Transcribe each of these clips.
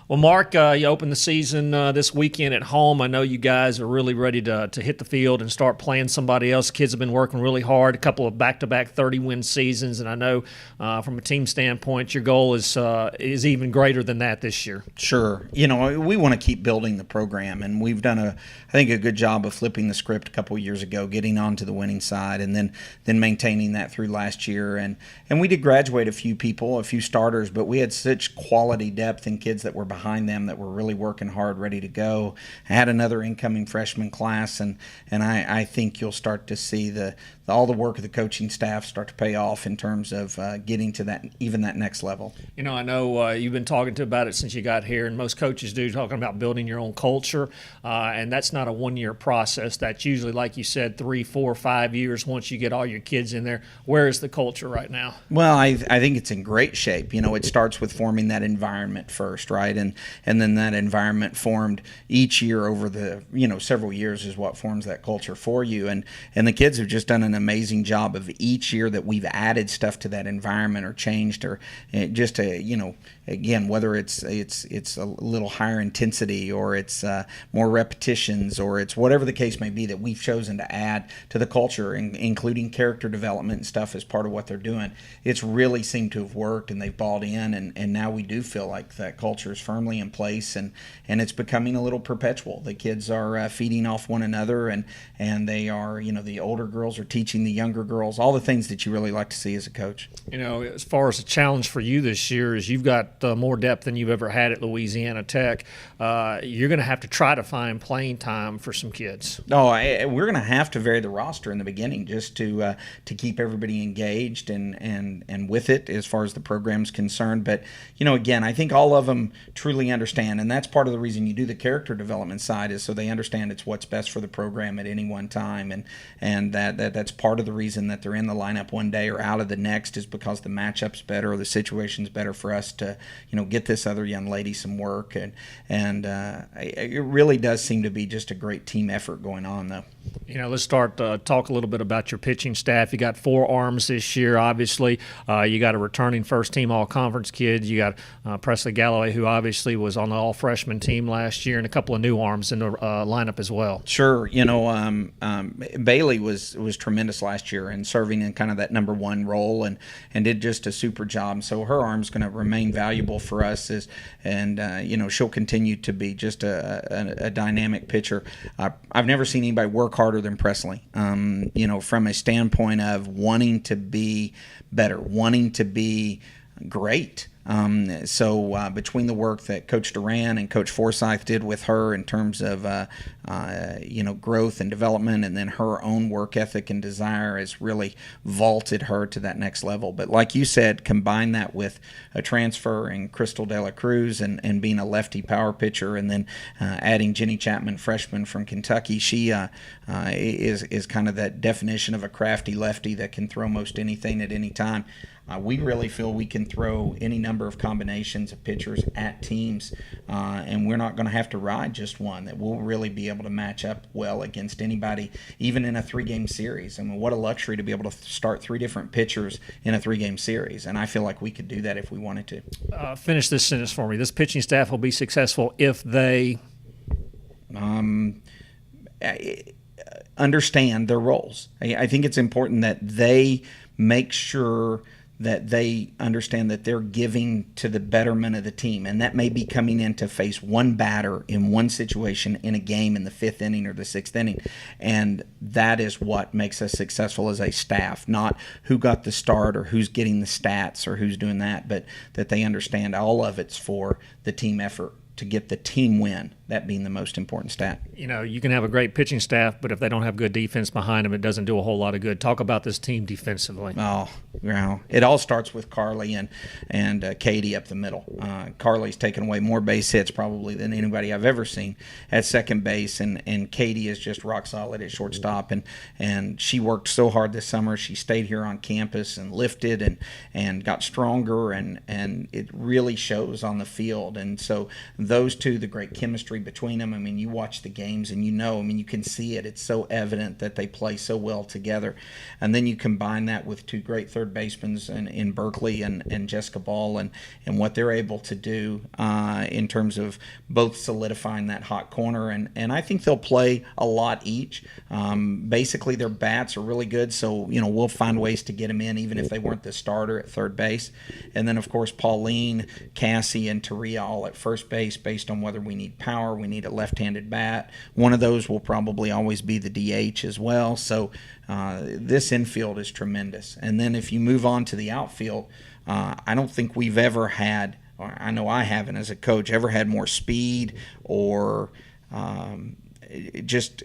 Well, Mark, you opened the season this weekend at home. I know you guys are really ready to hit the field and start playing somebody else. Kids have been working really hard, a couple of back-to-back 30-win seasons, and I know from a team standpoint, your goal is even greater than that this year. Sure. We want to keep building the program, and we've done I think a good job of flipping the script a couple of years ago, getting onto the winning side, and then maintaining that through last year. And we did graduate a few people, a few starters, but we had such quality depth and kids that were behind them that were really working hard, ready to go. I had another incoming freshman class, and I think you'll start to see all the work of the coaching staff start to pay off in terms of getting to that next level. I know you've been talking about it since you got here, and most coaches do, talking about building your own culture, and that's not a one-year process. That's usually, like you said, 3, 4, 5 years once you get all your kids in there. Where is the culture right now? Well, I think it's in great shape. It starts with forming that environment first, right? And then that environment formed each year over the several years is what forms that culture for you. And the kids have just done an amazing job of each year that we've added stuff to that environment or changed or just again, whether it's a little higher intensity or it's more repetitions or it's whatever the case may be that we've chosen to add to the culture, including character development and stuff as part of what they're doing. It's really seemed to have worked, and they've bought in, and now we do feel like that culture is firmly in place, and it's becoming a little perpetual. The kids are feeding off one another, and they are, the older girls are teaching the younger girls, all the things that you really like to see as a coach. As far as a challenge for you this year is you've got more depth than you've ever had at Louisiana Tech. You're going to have to try to find playing time for some kids. We're going to have to vary the roster in the beginning just to keep everybody engaged and with it as far as the program's concerned. But, again, I think all of them truly understand, and that's part of the reason you do the character development side is so they understand it's what's best for the program at any one time, and that's part of the reason that they're in the lineup one day or out of the next is because the matchup's better or the situation's better for us to get this other young lady some work, and it really does seem to be just a great team effort going on, though. Let's start talk a little bit about your pitching staff. You got 4 arms this year, obviously. You got a returning first-team all-conference kid. You got Presley Galloway, who obviously was on the all-freshman team last year, and a couple of new arms in the lineup as well. Sure. Bailey was tremendous last year and serving in kind of that number 1 role and did just a super job. So her arm's going to remain valuable for us, and she'll continue to be just a dynamic pitcher. I've never seen anybody work harder than Presley. From a standpoint of wanting to be better, wanting to be great. So between the work that Coach Duran and Coach Forsyth did with her in terms of growth and development, and then her own work ethic and desire has really vaulted her to that next level. But like you said, combine that with a transfer in Crystal De La Cruz and being a lefty power pitcher, and then adding Jenny Chapman, freshman from Kentucky. She is kind of that definition of a crafty lefty that can throw most anything at any time. We really feel we can throw any number of combinations of pitchers at teams, and we're not going to have to ride just one, that we'll really be able to match up well against anybody, even in a 3-game series. I mean, what a luxury to be able to start 3 different pitchers in a 3-game series, and I feel like we could do that if we wanted to. Finish this sentence for me. This pitching staff will be successful if they understand their roles. I think it's important that they make sure that they understand that they're giving to the betterment of the team, and that may be coming in to face one batter in one situation in a game in the 5th inning or the 6th inning, and that is what makes us successful as a staff, not who got the start or who's getting the stats or who's doing that, but that they understand all of it's for the team effort to get the team win, that being the most important stat. You can have a great pitching staff, but if they don't have good defense behind them, it doesn't do a whole lot of good. Talk about this team defensively. It all starts with Carly and Katie up the middle. Carly's taken away more base hits probably than anybody I've ever seen at second base, and Katie is just rock solid at shortstop, and she worked so hard this summer. She stayed here on campus and lifted and got stronger, and it really shows on the field. And so those two, the great chemistry between them. I mean, you watch the games and you can see it. It's so evident that they play so well together. And then you combine that with two great third basemen in Berkeley and Jessica Ball and what they're able to do in terms of both solidifying that hot corner. And I think they'll play a lot each. Basically, their bats are really good, so we'll find ways to get them in, even if they weren't the starter at third base. And then, of course, Pauline, Cassie, and Taria all at first base, based on whether we need power, we need a left-handed bat. One of those will probably always be the DH as well. So this infield is tremendous. And then if you move on to the outfield, I don't think we've ever had, or I know I haven't as a coach, ever had more speed or just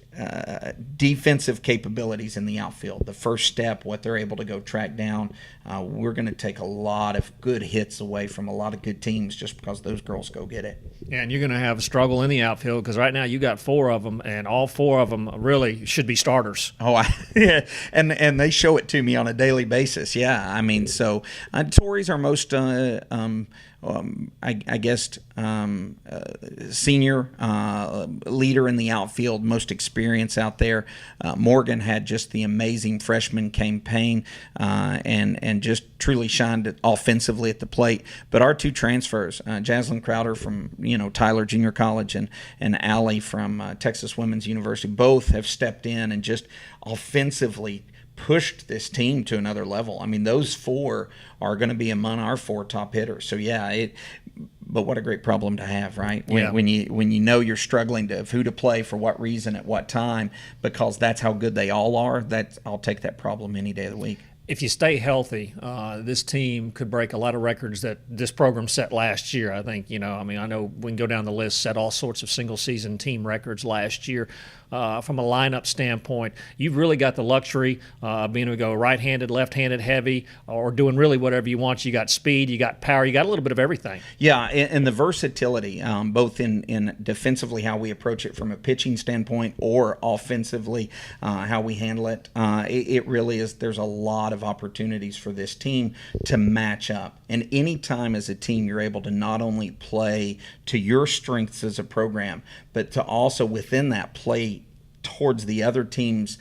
defensive capabilities in the outfield. The first step, what they're able to go track down, we're going to take a lot of good hits away from a lot of good teams just because those girls go get it. Yeah, and you're going to have a struggle in the outfield because right now you got 4 of them, and all 4 of them really should be starters. Oh, yeah, and they show it to me on a daily basis. Yeah, I mean, so Tori's our most I guess senior leader in the outfield, most experience out there. Morgan had just the amazing freshman campaign and just truly shined offensively at the plate. But our 2 transfers, Jaslyn Crowder from Tyler Junior College and Allie from Texas Women's University, both have stepped in and just offensively pushed this team to another level. I mean, those 4 are going to be among our 4 top hitters. So yeah, but what a great problem to have, right? When you know you're struggling to who to play for what reason at what time, because that's how good they all are. I'll take that problem any day of the week. If you stay healthy, this team could break a lot of records that this program set last year. I think, I know we can go down the list, set all sorts of single-season team records last year. From a lineup standpoint, you've really got the luxury of being able to go right-handed, left-handed, heavy, or doing really whatever you want. You got speed, you got power, you got a little bit of everything. Yeah, and the versatility, both in defensively how we approach it from a pitching standpoint or offensively how we handle it. It really is. There's a lot of opportunities for this team to match up. And anytime as a team you're able to not only play to your strengths as a program, but to also within that play towards the other team's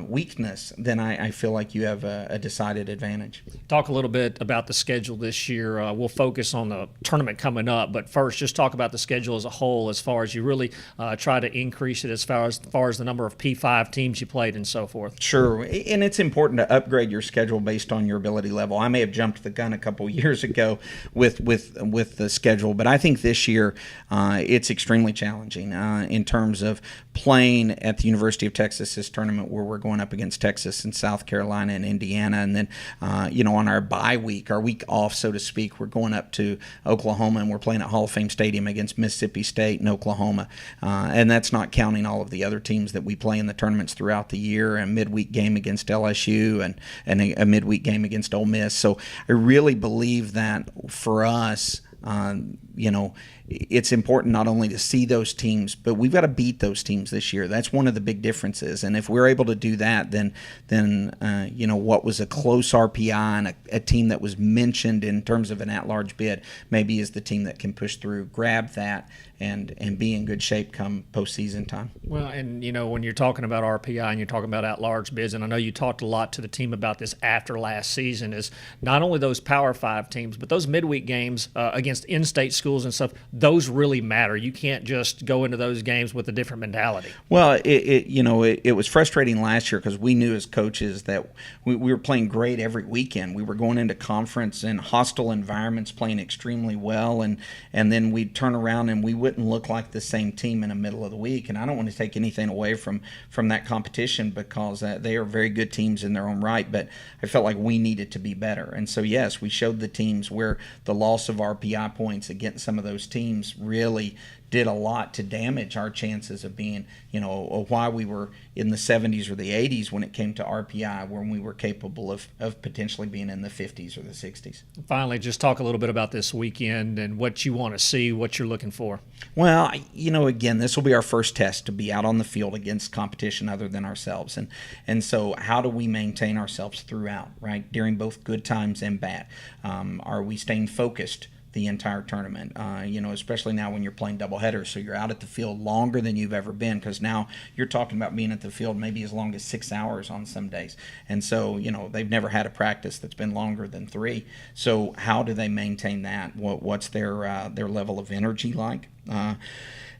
weakness, then I feel like you have a decided advantage. Talk a little bit about the schedule this year. We'll focus on the tournament coming up, but first just talk about the schedule as a whole, as far as you really try to increase it as far as the number of P5 teams you played and so forth. Sure, and it's important to upgrade your schedule based on your ability level. I may have jumped the gun a couple years ago with the schedule, but I think this year it's extremely challenging in terms of playing at the University of Texas this tournament, where we're going up against Texas and South Carolina and Indiana, and then on our bye week, our week off, so to speak, we're going up to Oklahoma and we're playing at Hall of Fame Stadium against Mississippi State and Oklahoma, and that's not counting all of the other teams that we play in the tournaments throughout the year, a midweek game against LSU and a midweek game against Ole Miss. So I really believe that for us, it's important not only to see those teams, but we've got to beat those teams this year. That's one of the big differences. And if we're able to do that, then what was a close RPI and a team that was mentioned in terms of an at-large bid maybe is the team that can push through, grab that, and be in good shape come postseason time. Well, and when you're talking about RPI and you're talking about at-large bids, and I know you talked a lot to the team about this after last season, is not only those Power 5 teams, but those midweek games against in-state schools and stuff, those really matter. You can't just go into those games with a different mentality. Well, it was frustrating last year because we knew as coaches that we were playing great every weekend. We were going into conference in hostile environments, playing extremely well, and then we'd turn around and we wouldn't look like the same team in the middle of the week. And I don't want to take anything away from that competition, because they are very good teams in their own right, but I felt like we needed to be better. And so, yes, we showed the teams where the loss of RPI points against some of those teams really did a lot to damage our chances of being, why we were in the 70s or the 80s when it came to RPI, when we were capable of potentially being in the 50s or the 60s. Finally, just talk a little bit about this weekend and what you want to see, what you're looking for. Well, again, this will be our first test to be out on the field against competition other than ourselves. And so how do we maintain ourselves throughout, right, during both good times and bad? Are we staying focused the entire tournament. Especially now when you're playing doubleheaders, so you're out at the field longer than you've ever been, because now you're talking about being at the field maybe as long as 6 hours on some days. And so they've never had a practice that's been longer than 3. So how do they maintain that? What's their level of energy like?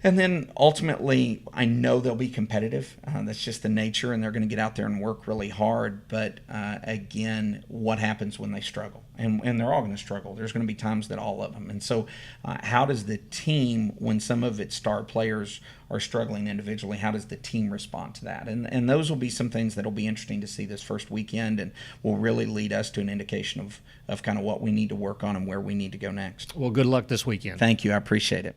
And then ultimately, I know they'll be competitive. That's just the nature, and they're going to get out there and work really hard. But again, what happens when they struggle? And they're all going to struggle. There's going to be times that all of them. And so how does the team, when some of its star players are struggling individually, how does the team respond to that? And those will be some things that will be interesting to see this first weekend, and will really lead us to an indication of kind of what we need to work on and where we need to go next. Well, good luck this weekend. Thank you. I appreciate it.